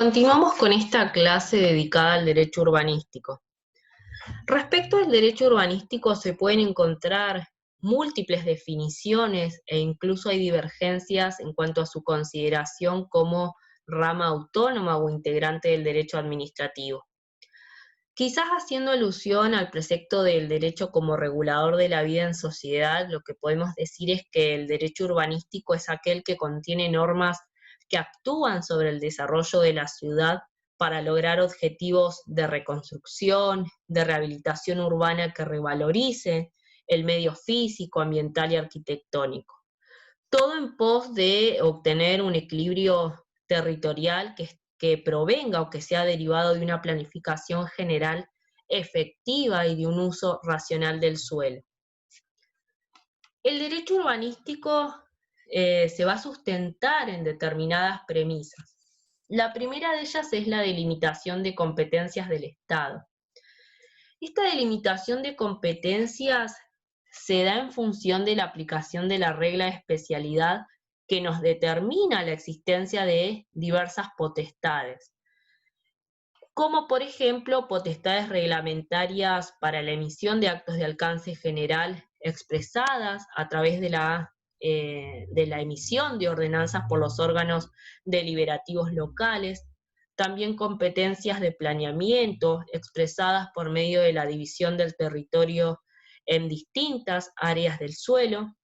Continuamos con esta clase dedicada al derecho urbanístico. Respecto al derecho urbanístico se pueden encontrar múltiples definiciones e incluso hay divergencias en cuanto a su consideración como rama autónoma o integrante del derecho administrativo. Quizás haciendo alusión al precepto del derecho como regulador de la vida en sociedad, lo que podemos decir es que el derecho urbanístico es aquel que contiene normas que actúan sobre el desarrollo de la ciudad para lograr objetivos de reconstrucción, de rehabilitación urbana que revalorice el medio físico, ambiental y arquitectónico. Todo en pos de obtener un equilibrio territorial que provenga o que sea derivado de una planificación general efectiva y de un uso racional del suelo. El derecho urbanístico se va a sustentar en determinadas premisas. La primera de ellas es la delimitación de competencias del Estado. Esta delimitación de competencias se da en función de la aplicación de la regla de especialidad que nos determina la existencia de diversas potestades, como por ejemplo potestades reglamentarias para la emisión de actos de alcance general expresadas a través de la emisión de ordenanzas por los órganos deliberativos locales, también competencias de planeamiento expresadas por medio de la división del territorio en distintas áreas del suelo,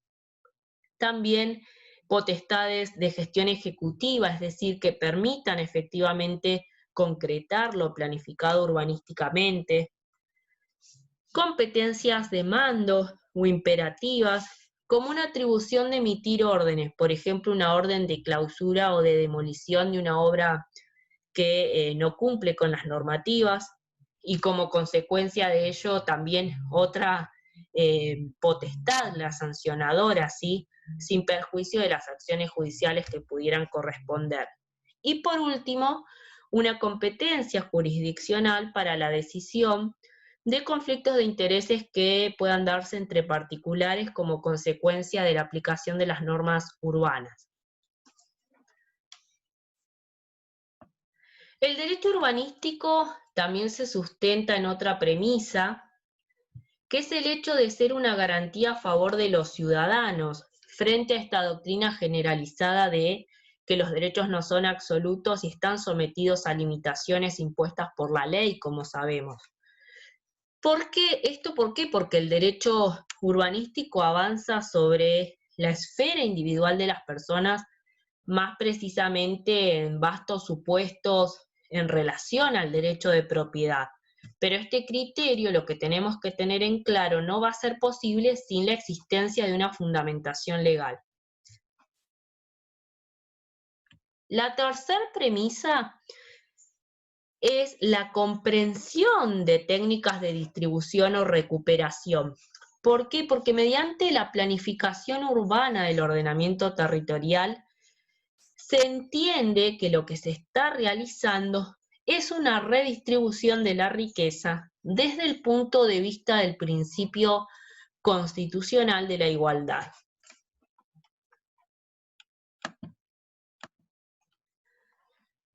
también potestades de gestión ejecutiva, es decir, que permitan efectivamente concretar lo planificado urbanísticamente, competencias de mando o imperativas, como una atribución de emitir órdenes, por ejemplo, una orden de clausura o de demolición de una obra que no cumple con las normativas, y como consecuencia de ello también otra potestad, la sancionadora, ¿sí? Sin perjuicio de las acciones judiciales que pudieran corresponder. Y por último, una competencia jurisdiccional para la decisión de conflictos de intereses que puedan darse entre particulares como consecuencia de la aplicación de las normas urbanas. El derecho urbanístico también se sustenta en otra premisa, que es el hecho de ser una garantía a favor de los ciudadanos frente a esta doctrina generalizada de que los derechos no son absolutos y están sometidos a limitaciones impuestas por la ley, como sabemos. ¿Por qué esto? ¿Por qué? Porque el derecho urbanístico avanza sobre la esfera individual de las personas, más precisamente en vastos supuestos en relación al derecho de propiedad. Pero este criterio, lo que tenemos que tener en claro, no va a ser posible sin la existencia de una fundamentación legal. La tercera premisa es la comprensión de técnicas de distribución o recuperación. ¿Por qué? Porque mediante la planificación urbana del ordenamiento territorial se entiende que lo que se está realizando es una redistribución de la riqueza desde el punto de vista del principio constitucional de la igualdad.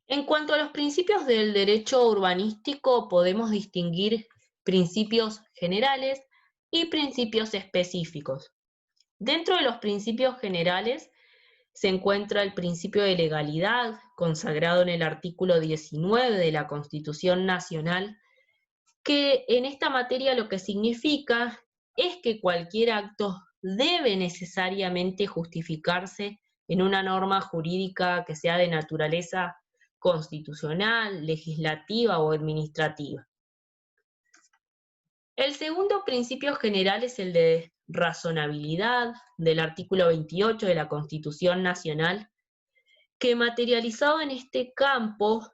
En cuanto a los principios del derecho urbanístico, podemos distinguir principios generales y principios específicos. Dentro de los principios generales se encuentra el principio de legalidad, consagrado en el artículo 19 de la Constitución Nacional, que en esta materia lo que significa es que cualquier acto debe necesariamente justificarse en una norma jurídica que sea de naturaleza constitucional, legislativa o administrativa. El segundo principio general es el de razonabilidad del artículo 28 de la Constitución Nacional, que materializado en este campo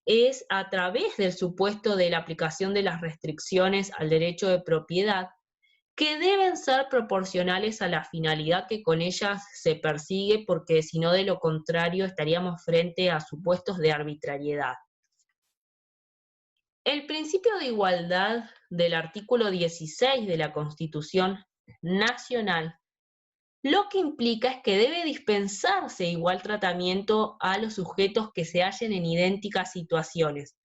es a través del supuesto de la aplicación de las restricciones al derecho de propiedad, que deben ser proporcionales a la finalidad que con ellas se persigue, porque si no, de lo contrario, estaríamos frente a supuestos de arbitrariedad. El principio de igualdad del artículo 16 de la Constitución Nacional lo que implica es que debe dispensarse igual tratamiento a los sujetos que se hallen en idénticas situaciones.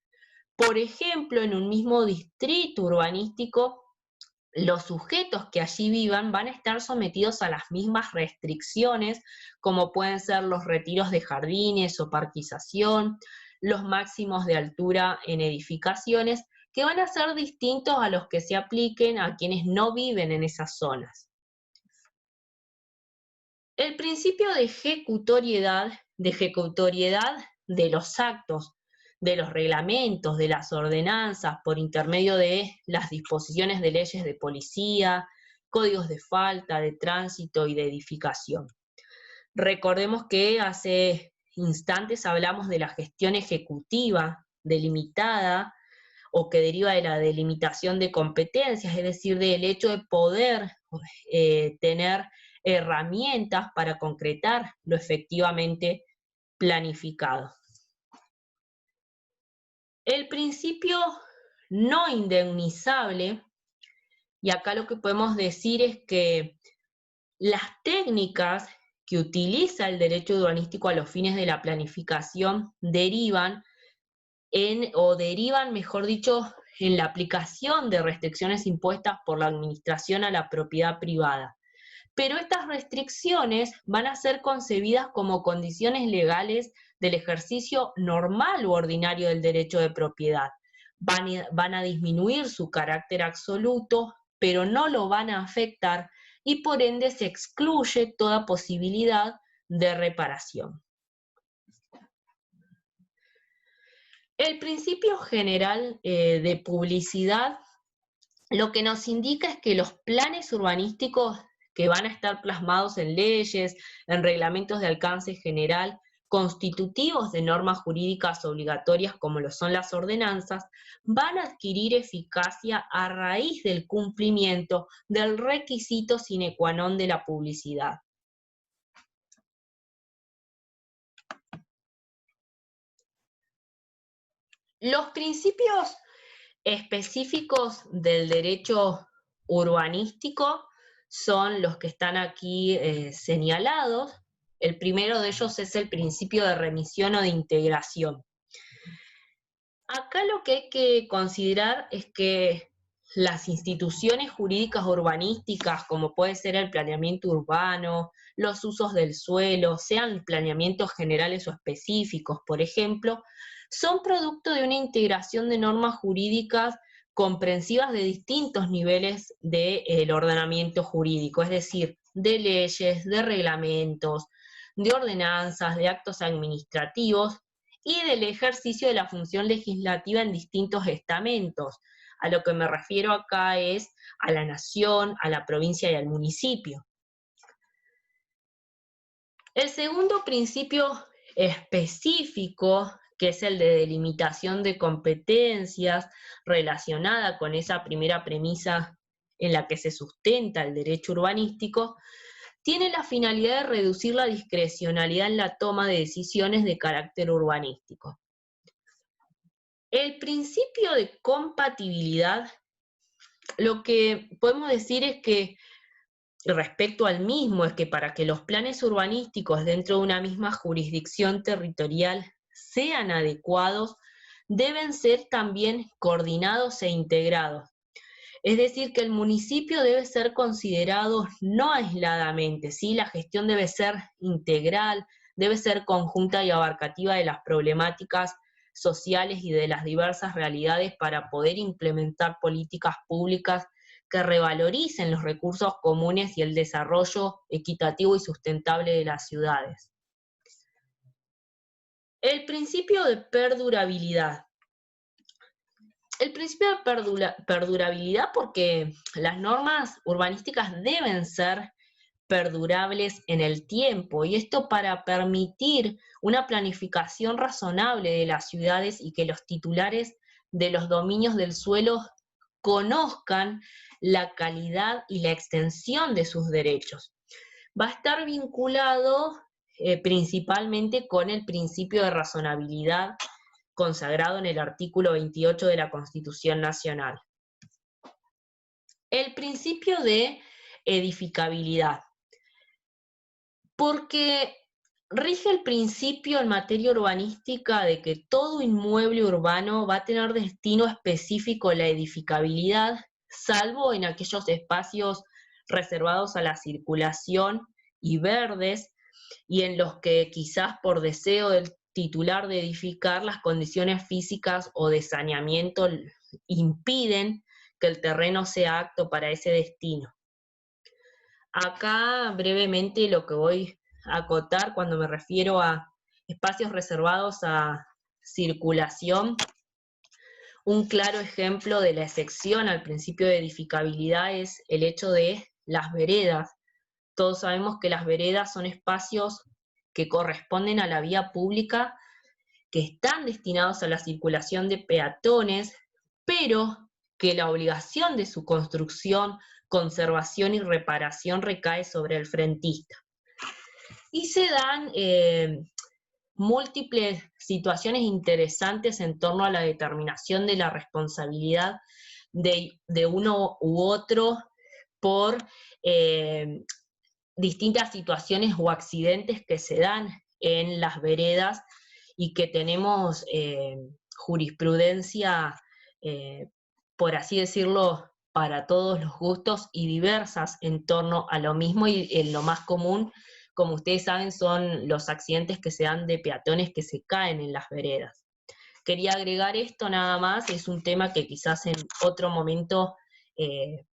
Por ejemplo, en un mismo distrito urbanístico, los sujetos que allí vivan van a estar sometidos a las mismas restricciones, como pueden ser los retiros de jardines o parquización, los máximos de altura en edificaciones, que van a ser distintos a los que se apliquen a quienes no viven en esas zonas. El principio de ejecutoriedad de los actos, de los reglamentos, de las ordenanzas, por intermedio de las disposiciones de leyes de policía, códigos de falta, de tránsito y de edificación. Recordemos que hace instantes hablamos de la gestión ejecutiva delimitada o que deriva de la delimitación de competencias, es decir, del hecho de poder tener herramientas para concretar lo efectivamente planificado. El principio no indemnizable, y acá lo que podemos decir es que las técnicas que utiliza el derecho urbanístico a los fines de la planificación derivan, mejor dicho, en la aplicación de restricciones impuestas por la administración a la propiedad privada. Pero estas restricciones van a ser concebidas como condiciones legales del ejercicio normal u ordinario del derecho de propiedad. Van a disminuir su carácter absoluto, pero no lo van a afectar y por ende se excluye toda posibilidad de reparación. El principio general de publicidad lo que nos indica es que los planes urbanísticos que van a estar plasmados en leyes, en reglamentos de alcance general, constitutivos de normas jurídicas obligatorias como lo son las ordenanzas, van a adquirir eficacia a raíz del cumplimiento del requisito sine qua non de la publicidad. Los principios específicos del derecho urbanístico son los que están aquí señalados. El primero de ellos es el principio de remisión o de integración. Acá lo que hay que considerar es que las instituciones jurídicas urbanísticas, como puede ser el planeamiento urbano, los usos del suelo, sean planeamientos generales o específicos, por ejemplo, son producto de una integración de normas jurídicas comprensivas de distintos niveles del ordenamiento jurídico, es decir, de leyes, de reglamentos, de ordenanzas, de actos administrativos y del ejercicio de la función legislativa en distintos estamentos. A lo que me refiero acá es a la nación, a la provincia y al municipio. El segundo principio específico, que es el de delimitación de competencias relacionada con esa primera premisa en la que se sustenta el derecho urbanístico, tiene la finalidad de reducir la discrecionalidad en la toma de decisiones de carácter urbanístico. El principio de compatibilidad, lo que podemos decir es que respecto al mismo es que para que los planes urbanísticos dentro de una misma jurisdicción territorial sean adecuados, deben ser también coordinados e integrados. Es decir, que el municipio debe ser considerado no aisladamente, ¿sí? La gestión debe ser integral, debe ser conjunta y abarcativa de las problemáticas sociales y de las diversas realidades para poder implementar políticas públicas que revaloricen los recursos comunes y el desarrollo equitativo y sustentable de las ciudades. El principio de perdurabilidad. El principio de perdurabilidad porque las normas urbanísticas deben ser perdurables en el tiempo, y esto para permitir una planificación razonable de las ciudades y que los titulares de los dominios del suelo conozcan la calidad y la extensión de sus derechos. Va a estar vinculado principalmente con el principio de razonabilidad consagrado en el artículo 28 de la Constitución Nacional. El principio de edificabilidad. Porque rige el principio en materia urbanística de que todo inmueble urbano va a tener destino específico la edificabilidad, salvo en aquellos espacios reservados a la circulación y verdes, y en los que quizás por deseo del titular de edificar, las condiciones físicas o de saneamiento impiden que el terreno sea apto para ese destino. Acá brevemente lo que voy a acotar cuando me refiero a espacios reservados a circulación, un claro ejemplo de la excepción al principio de edificabilidad es el hecho de las veredas. Todos sabemos que las veredas son espacios que corresponden a la vía pública, que están destinados a la circulación de peatones, pero que la obligación de su construcción, conservación y reparación recae sobre el frentista. Y se dan múltiples situaciones interesantes en torno a la determinación de la responsabilidad de uno u otro por distintas situaciones o accidentes que se dan en las veredas y que tenemos jurisprudencia, por así decirlo, para todos los gustos y diversas en torno a lo mismo, y en lo más común, como ustedes saben, son los accidentes que se dan de peatones que se caen en las veredas. Quería agregar esto nada más, es un tema que quizás en otro momento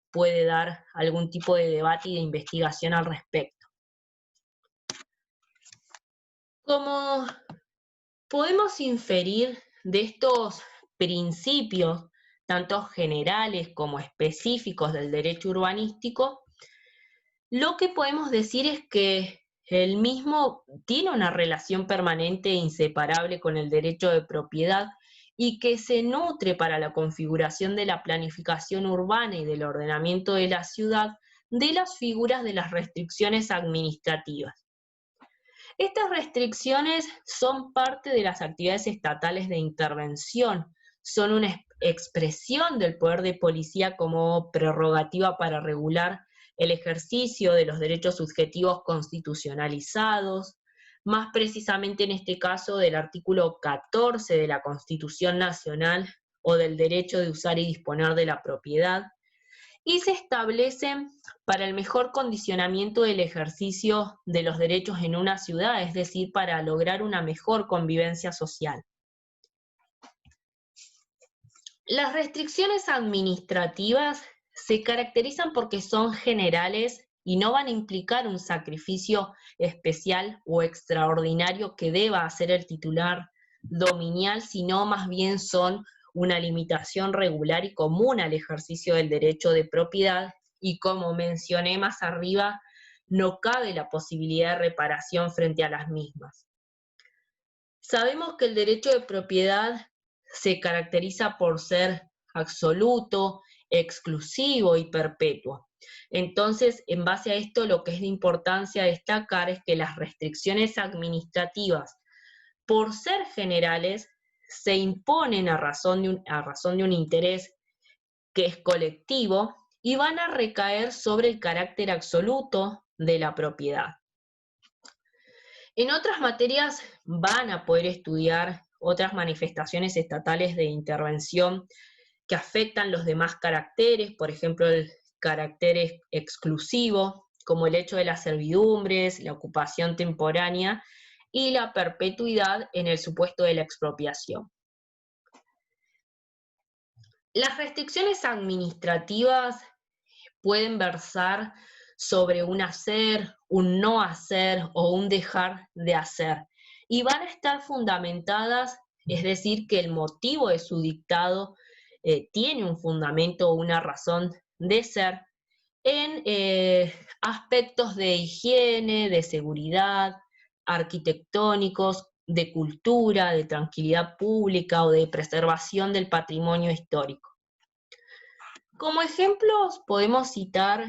puede dar algún tipo de debate y de investigación al respecto. Como podemos inferir de estos principios, tanto generales como específicos del derecho urbanístico, lo que podemos decir es que el mismo tiene una relación permanente e inseparable con el derecho de propiedad y que se nutre para la configuración de la planificación urbana y del ordenamiento de la ciudad de las figuras de las restricciones administrativas. Estas restricciones son parte de las actividades estatales de intervención, son una expresión del poder de policía como prerrogativa para regular el ejercicio de los derechos subjetivos constitucionalizados, más precisamente en este caso del artículo 14 de la Constitución Nacional o del derecho de usar y disponer de la propiedad, y se establecen para el mejor condicionamiento del ejercicio de los derechos en una ciudad, es decir, para lograr una mejor convivencia social. Las restricciones administrativas se caracterizan porque son generales y no van a implicar un sacrificio especial o extraordinario que deba hacer el titular dominial, sino más bien son una limitación regular y común al ejercicio del derecho de propiedad, y como mencioné más arriba, no cabe la posibilidad de reparación frente a las mismas. Sabemos que el derecho de propiedad se caracteriza por ser absoluto, exclusivo y perpetuo. Entonces, en base a esto, lo que es de importancia destacar es que las restricciones administrativas, por ser generales, se imponen a razón de un interés que es colectivo y van a recaer sobre el carácter absoluto de la propiedad. En otras materias van a poder estudiar otras manifestaciones estatales de intervención que afectan los demás caracteres, por ejemplo, el carácter exclusivo, como el hecho de las servidumbres, la ocupación temporánea y la perpetuidad en el supuesto de la expropiación. Las restricciones administrativas pueden versar sobre un hacer, un no hacer o un dejar de hacer, y van a estar fundamentadas, es decir, que el motivo de su dictado tiene un fundamento o una razón de ser en aspectos de higiene, de seguridad, arquitectónicos, de cultura, de tranquilidad pública o de preservación del patrimonio histórico. Como ejemplos podemos citar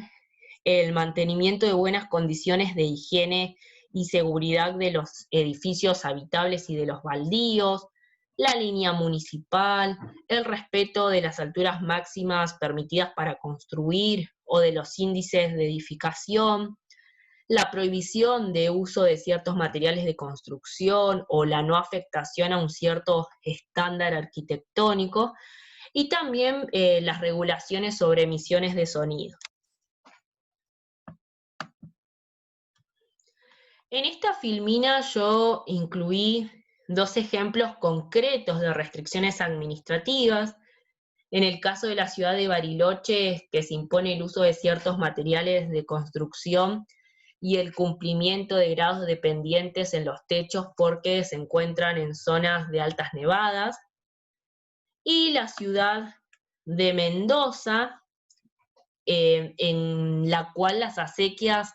el mantenimiento de buenas condiciones de higiene y seguridad de los edificios habitables y de los baldíos, la línea municipal, el respeto de las alturas máximas permitidas para construir o de los índices de edificación, la prohibición de uso de ciertos materiales de construcción o la no afectación a un cierto estándar arquitectónico, y también las regulaciones sobre emisiones de sonido. En esta filmina yo incluí dos ejemplos concretos de restricciones administrativas. En el caso de la ciudad de Bariloche, que se impone el uso de ciertos materiales de construcción y el cumplimiento de grados dependientes en los techos porque se encuentran en zonas de altas nevadas. Y la ciudad de Mendoza, en la cual las acequias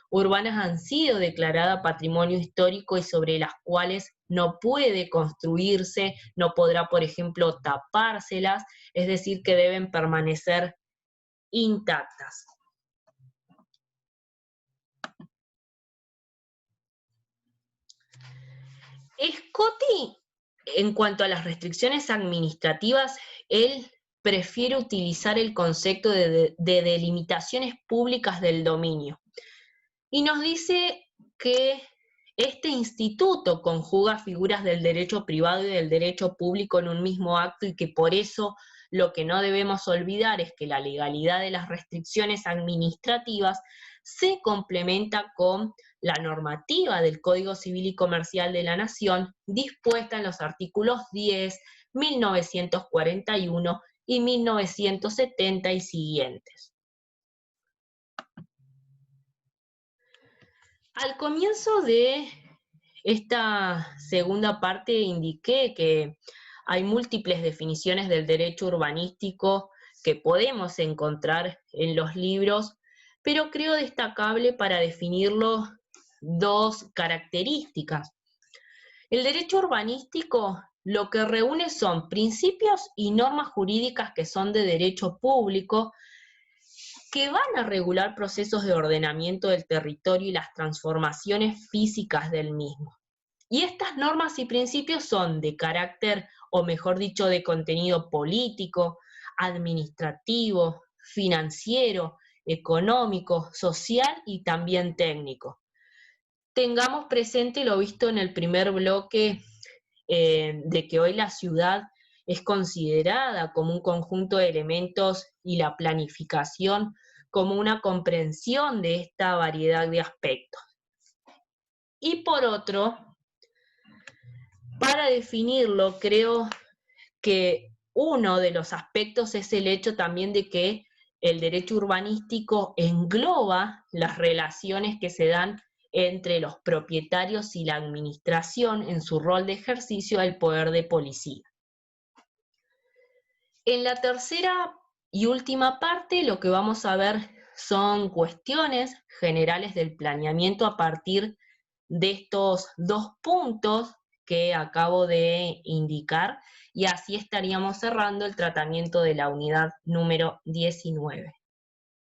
urbanas han sido declaradas patrimonio histórico y sobre las cuales no puede construirse, no podrá, por ejemplo, tapárselas, es decir, que deben permanecer intactas. Scotti, en cuanto a las restricciones administrativas, él prefiere utilizar el concepto de delimitaciones públicas del dominio. Y nos dice que este instituto conjuga figuras del derecho privado y del derecho público en un mismo acto y que por eso lo que no debemos olvidar es que la legalidad de las restricciones administrativas se complementa con la normativa del Código Civil y Comercial de la Nación dispuesta en los artículos 10, 1941 y 1970 y siguientes. Al comienzo de esta segunda parte indiqué que hay múltiples definiciones del derecho urbanístico que podemos encontrar en los libros, pero creo destacable para definirlo dos características. El derecho urbanístico lo que reúne son principios y normas jurídicas que son de derecho público, que van a regular procesos de ordenamiento del territorio y las transformaciones físicas del mismo. Y estas normas y principios son de carácter, o mejor dicho, de contenido político, administrativo, financiero, económico, social y también técnico. Tengamos presente lo visto en el primer bloque, de que hoy la ciudad es considerada como un conjunto de elementos y la planificación como una comprensión de esta variedad de aspectos. Y por otro, para definirlo, creo que uno de los aspectos es el hecho también de que el derecho urbanístico engloba las relaciones que se dan entre los propietarios y la administración en su rol de ejercicio del poder de policía. En la tercera y última parte, lo que vamos a ver son cuestiones generales del planeamiento a partir de estos dos puntos que acabo de indicar, y así estaríamos cerrando el tratamiento de la unidad número 19.